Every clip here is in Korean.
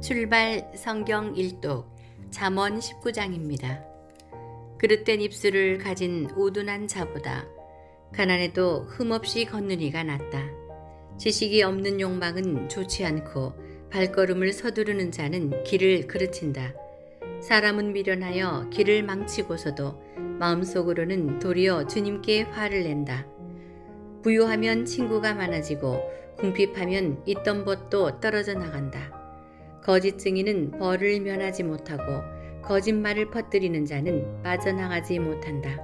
출발 성경 일독 잠언 19장입니다. 그릇된 입술을 가진 우둔한 자보다 가난해도 흠없이 걷는 이가 낫다. 지식이 없는 욕망은 좋지 않고 발걸음을 서두르는 자는 길을 그르친다. 사람은 미련하여 길을 망치고서도 마음속으로는 도리어 주님께 화를 낸다. 부유하면 친구가 많아지고 궁핍하면 있던 벗도 떨어져 나간다. 거짓 증인은 벌을 면하지 못하고 거짓말을 퍼뜨리는 자는 빠져나가지 못한다.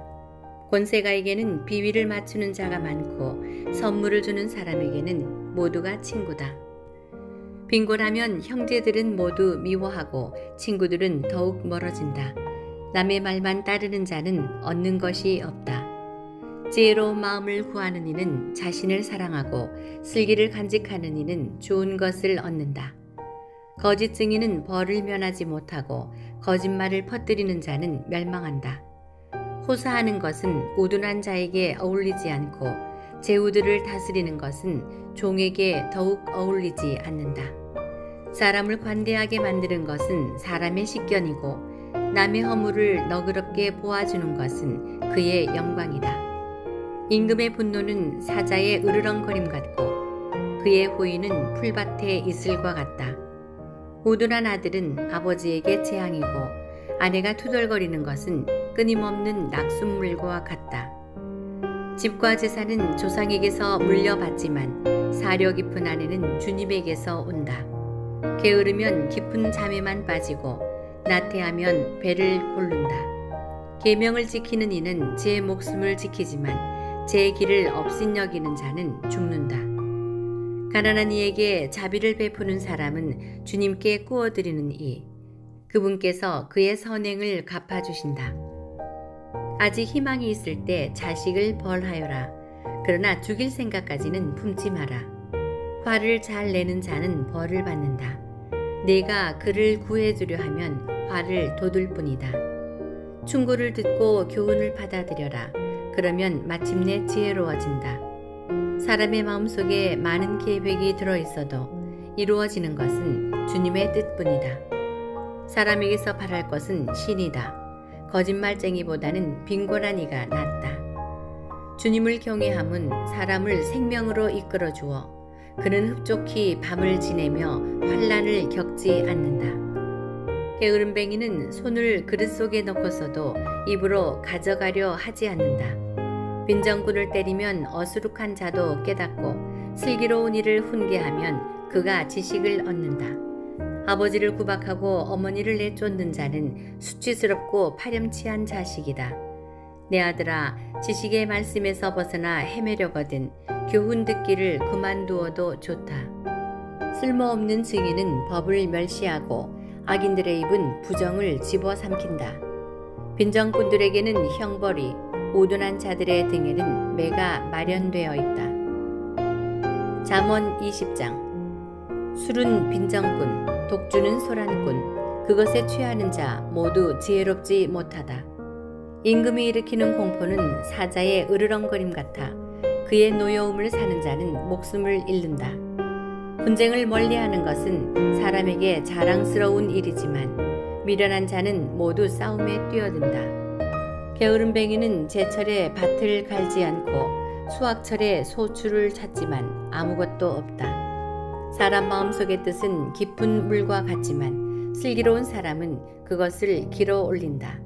권세가에게는 비위를 맞추는 자가 많고 선물을 주는 사람에게는 모두가 친구다. 빈곤하면 형제들은 모두 미워하고 친구들은 더욱 멀어진다. 남의 말만 따르는 자는 얻는 것이 없다. 지혜로운 마음을 구하는 이는 자신을 사랑하고 슬기를 간직하는 이는 좋은 것을 얻는다. 거짓 증인은 벌을 면하지 못하고 거짓말을 퍼뜨리는 자는 멸망한다. 호사하는 것은 우둔한 자에게 어울리지 않고 제후들을 다스리는 것은 종에게 더욱 어울리지 않는다. 사람을 관대하게 만드는 것은 사람의 식견이고 남의 허물을 너그럽게 보아주는 것은 그의 영광이다. 임금의 분노는 사자의 으르렁거림 같고 그의 호의는 풀밭의 이슬과 같다. 우둔한 아들은 아버지에게 재앙이고 아내가 투덜거리는 것은 끊임없는 낙숫물과 같다. 집과 재산은 조상에게서 물려받지만 사려 깊은 아내는 주님에게서 온다. 게으르면 깊은 잠에만 빠지고 나태하면 배를 고른다. 계명을 지키는 이는 제 목숨을 지키지만 제 길을 업신여기는 자는 죽는다. 가난한 이에게 자비를 베푸는 사람은 주님께 꾸어드리는 이, 그분께서 그의 선행을 갚아주신다. 아직 희망이 있을 때 자식을 벌하여라. 그러나 죽일 생각까지는 품지 마라. 화를 잘 내는 자는 벌을 받는다. 내가 그를 구해주려 하면 화를 돋을 뿐이다. 충고를 듣고 교훈을 받아들여라. 그러면 마침내 지혜로워진다. 사람의 마음속에 많은 계획이 들어있어도 이루어지는 것은 주님의 뜻뿐이다. 사람에게서 바랄 것은 신이다. 거짓말쟁이보다는 빈곤한 이가 낫다. 주님을 경외함은 사람을 생명으로 이끌어 주어 그는 흡족히 밤을 지내며 환난을 겪지 않는다. 게으름뱅이는 손을 그릇 속에 넣고서도 입으로 가져가려 하지 않는다. 빈정꾼을 때리면 어수룩한 자도 깨닫고 슬기로운 이를 훈계하면 그가 지식을 얻는다. 아버지를 구박하고 어머니를 내쫓는 자는 수치스럽고 파렴치한 자식이다. 내 아들아, 지식의 말씀에서 벗어나 헤매려거든 교훈 듣기를 그만두어도 좋다. 쓸모없는 증인은 법을 멸시하고 악인들의 입은 부정을 집어삼킨다. 빈정꾼들에게는 형벌이, 우둔한 자들의 등에는 매가 마련되어 있다. 잠언 20장. 술은 빈정꾼, 독주는 소란꾼, 그것에 취하는 자 모두 지혜롭지 못하다. 임금이 일으키는 공포는 사자의 으르렁거림 같아 그의 노여움을 사는 자는 목숨을 잃는다. 분쟁을 멀리하는 것은 사람에게 자랑스러운 일이지만 미련한 자는 모두 싸움에 뛰어든다. 게으름뱅이는 제철에 밭을 갈지 않고 수확철에 소출을 찾지만 아무것도 없다. 사람 마음속의 뜻은 깊은 물과 같지만 슬기로운 사람은 그것을 길어 올린다.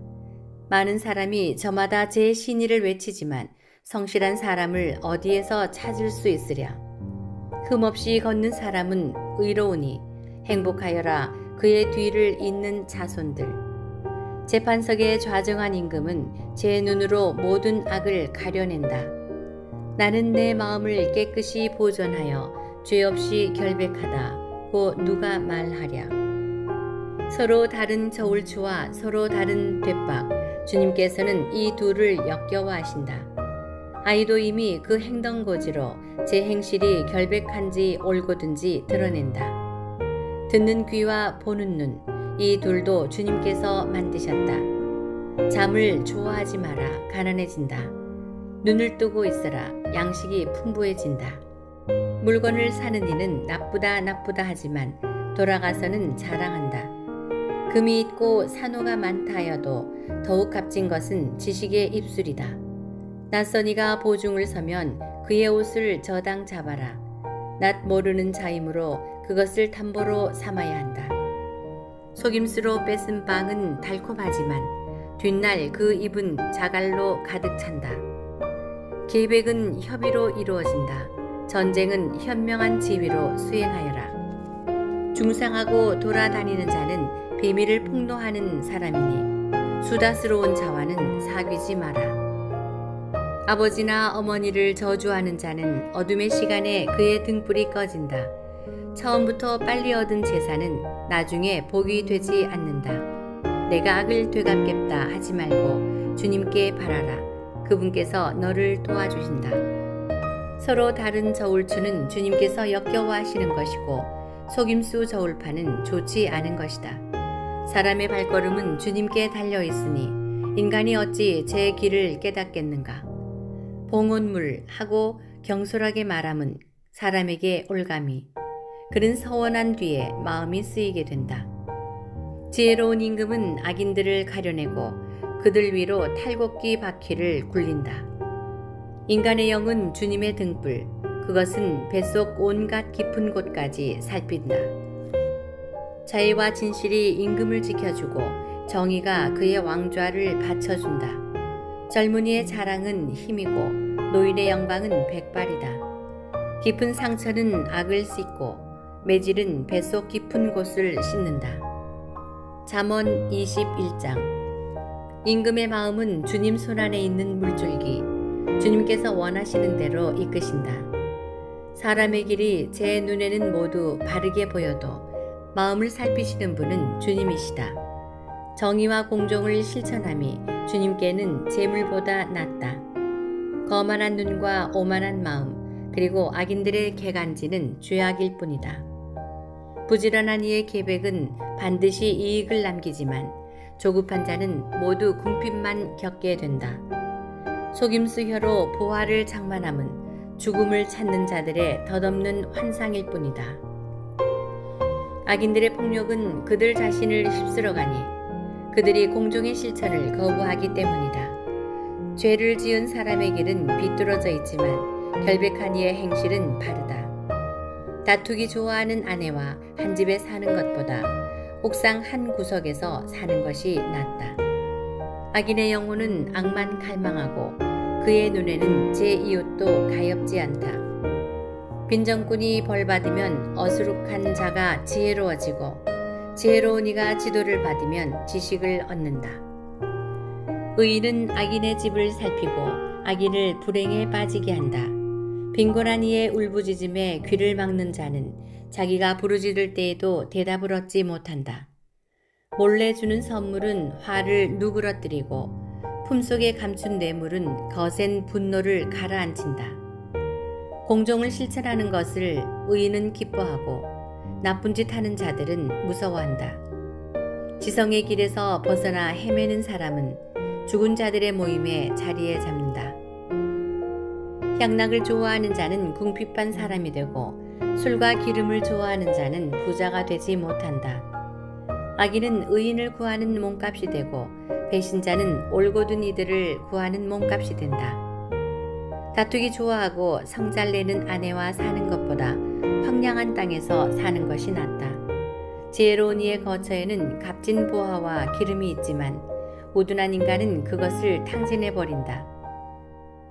많은 사람이 저마다 제 신의를 외치지만 성실한 사람을 어디에서 찾을 수 있으랴. 흠없이 걷는 사람은 의로우니 행복하여라 그의 뒤를 잇는 자손들. 재판석에 좌정한 임금은 제 눈으로 모든 악을 가려낸다. 나는 내 마음을 깨끗이 보존하여 죄 없이 결백하다. 고 누가 말하랴. 서로 다른 저울추와 서로 다른 돛박, 주님께서는 이 둘을 역겨워하신다. 아이도 이미 그 행동거지로 제 행실이 결백한지 올곧은지 드러낸다. 듣는 귀와 보는 눈, 이 둘도 주님께서 만드셨다. 잠을 좋아하지 마라, 가난해진다. 눈을 뜨고 있어라, 양식이 풍부해진다. 물건을 사는 이는 나쁘다 하지만 돌아가서는 자랑한다. 금이 있고 산호가 많다 하여도 더욱 값진 것은 지식의 입술이다. 낯선이가 보중을 서면 그의 옷을 저당 잡아라. 낯 모르는 자이므로 그것을 담보로 삼아야 한다. 속임수로 뺏은 빵은 달콤하지만 뒷날 그 입은 자갈로 가득 찬다. 계획은 협의로 이루어진다. 전쟁은 현명한 지위로 수행하여라. 중상하고 돌아다니는 자는 비밀을 폭로하는 사람이니 수다스러운 자와는 사귀지 마라. 아버지나 어머니를 저주하는 자는 어둠의 시간에 그의 등불이 꺼진다. 처음부터 빨리 얻은 재산은 나중에 복이 되지 않는다. 내가 악을 되갚겠다 하지 말고 주님께 바라라. 그분께서 너를 도와주신다. 서로 다른 저울추는 주님께서 역겨워하시는 것이고 속임수 저울파는 좋지 않은 것이다. 사람의 발걸음은 주님께 달려있으니 인간이 어찌 제 길을 깨닫겠는가. 봉온물 하고 경솔하게 말함은 사람에게 올감이 그는 서원한 뒤에 마음이 쓰이게 된다. 지혜로운 임금은 악인들을 가려내고 그들 위로 탈곡기 바퀴를 굴린다. 인간의 영은 주님의 등불, 그것은 뱃속 온갖 깊은 곳까지 살핀다. 자애와 진실이 임금을 지켜주고 정의가 그의 왕좌를 받쳐준다. 젊은이의 자랑은 힘이고 노인의 영광은 백발이다. 깊은 상처는 악을 씻고 매질은 뱃속 깊은 곳을 씻는다. 잠언 21장. 임금의 마음은 주님 손안에 있는 물줄기, 주님께서 원하시는 대로 이끄신다. 사람의 길이 제 눈에는 모두 바르게 보여도 마음을 살피시는 분은 주님이시다. 정의와 공정을 실천함이 주님께는 재물보다 낫다. 거만한 눈과 오만한 마음 그리고 악인들의 개간지는 죄악일 뿐이다. 부지런한 이의 계획은 반드시 이익을 남기지만 조급한 자는 모두 궁핍만 겪게 된다. 속임수 혀로 보화를 장만함은 죽음을 찾는 자들의 덧없는 환상일 뿐이다. 악인들의 폭력은 그들 자신을 휩쓸어가니 그들이 공정의 실천을 거부하기 때문이다. 죄를 지은 사람의 길은 비뚤어져 있지만 결백한 이의 행실은 바르다. 다투기 좋아하는 아내와 한 집에 사는 것보다 옥상 한 구석에서 사는 것이 낫다. 악인의 영혼은 악만 갈망하고 그의 눈에는 제 이웃도 가엾지 않다. 빈정꾼이 벌받으면 어수룩한 자가 지혜로워지고 지혜로운 이가 지도를 받으면 지식을 얻는다. 의인은 악인의 집을 살피고 악인을 불행에 빠지게 한다. 빈곤한 이의 울부짖음에 귀를 막는 자는 자기가 부르짖을 때에도 대답을 얻지 못한다. 몰래 주는 선물은 화를 누그러뜨리고 품속에 감춘 뇌물은 거센 분노를 가라앉힌다. 공정을 실천하는 것을 의인은 기뻐하고 나쁜 짓 하는 자들은 무서워한다. 지성의 길에서 벗어나 헤매는 사람은 죽은 자들의 모임에 자리에 잡는다. 향락을 좋아하는 자는 궁핍한 사람이 되고 술과 기름을 좋아하는 자는 부자가 되지 못한다. 악인은 의인을 구하는 몸값이 되고 배신자는 올곧은 이들을 구하는 몸값이 된다. 다투기 좋아하고 성잘 내는 아내와 사는 것보다 황량한 땅에서 사는 것이 낫다. 지혜로운 이의 거처에는 값진 보화와 기름이 있지만 우둔한 인간은 그것을 탕진해버린다.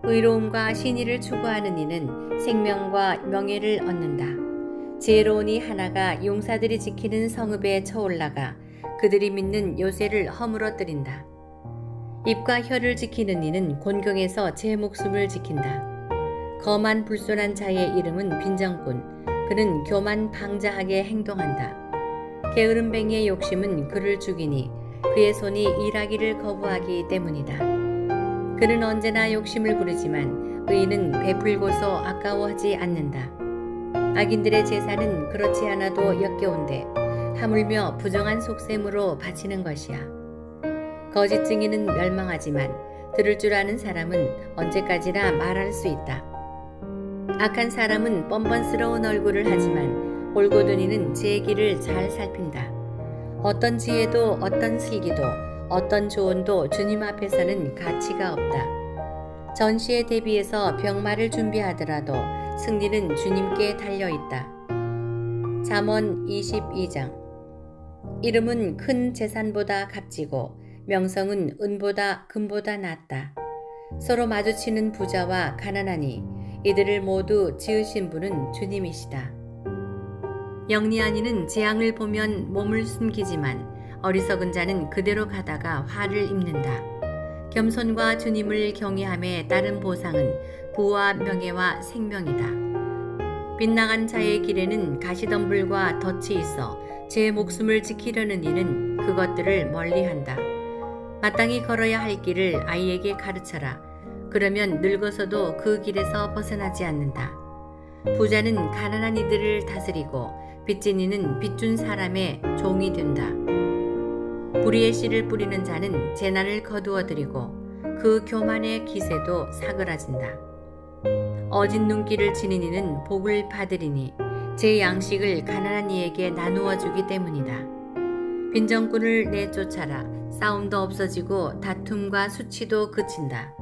의로움과 신의를 추구하는 이는 생명과 명예를 얻는다. 지혜로운 이 하나가 용사들이 지키는 성읍에 쳐올라가 그들이 믿는 요새를 허물어뜨린다. 입과 혀를 지키는 이는 곤경에서 제 목숨을 지킨다. 거만 불손한 자의 이름은 빈정꾼, 그는 교만 방자하게 행동한다. 게으름뱅이의 욕심은 그를 죽이니 그의 손이 일하기를 거부하기 때문이다. 그는 언제나 욕심을 부르지만 의인은 베풀고서 아까워하지 않는다. 악인들의 제사는 그렇지 않아도 역겨운데 하물며 부정한 속셈으로 바치는 것이야. 거짓 증인은 멸망하지만 들을 줄 아는 사람은 언제까지나 말할 수 있다. 악한 사람은 뻔뻔스러운 얼굴을 하지만 올고든 이는 제 길을 잘 살핀다. 어떤 지혜도 어떤 슬기도 어떤 조언도 주님 앞에서는 가치가 없다. 전시에 대비해서 병마를 준비하더라도 승리는 주님께 달려있다. 잠언 22장. 이름은 큰 재산보다 값지고 명성은 은보다 금보다 낫다. 서로 마주치는 부자와 가난하니 이들을 모두 지으신 분은 주님이시다. 영리한 이는 재앙을 보면 몸을 숨기지만 어리석은 자는 그대로 가다가 화를 입는다. 겸손과 주님을 경외함에 따른 보상은 부와 명예와 생명이다. 빗나간 자의 길에는 가시덤불과 덫이 있어 제 목숨을 지키려는 이는 그것들을 멀리한다. 마땅히 걸어야 할 길을 아이에게 가르쳐라. 그러면 늙어서도 그 길에서 벗어나지 않는다. 부자는 가난한 이들을 다스리고 빚진 이는 빚준 사람의 종이 된다. 불의의 씨를 뿌리는 자는 재난을 거두어들이고 그 교만의 기세도 사그라진다. 어진 눈길을 지닌 이는 복을 받으리니 제 양식을 가난한 이에게 나누어 주기 때문이다. 빈정꾼을 내쫓아라. 싸움도 없어지고 다툼과 수치도 그친다.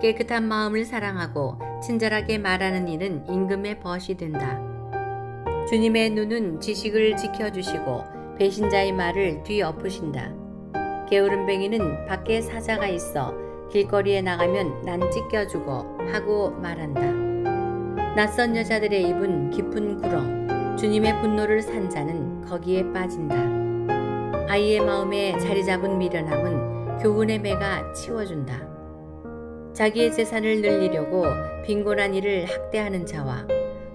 깨끗한 마음을 사랑하고 친절하게 말하는 이는 임금의 벗이 된다. 주님의 눈은 지식을 지켜주시고 배신자의 말을 뒤엎으신다. 게으름뱅이는 밖에 사자가 있어 길거리에 나가면 난 찢겨주고 하고 말한다. 낯선 여자들의 입은 깊은 구렁, 주님의 분노를 산 자는 거기에 빠진다. 아이의 마음에 자리 잡은 미련함은 교훈의 매가 치워준다. 자기의 재산을 늘리려고 빈곤한 이를 학대하는 자와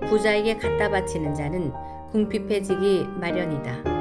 부자에게 갖다 바치는 자는 궁핍해지기 마련이다.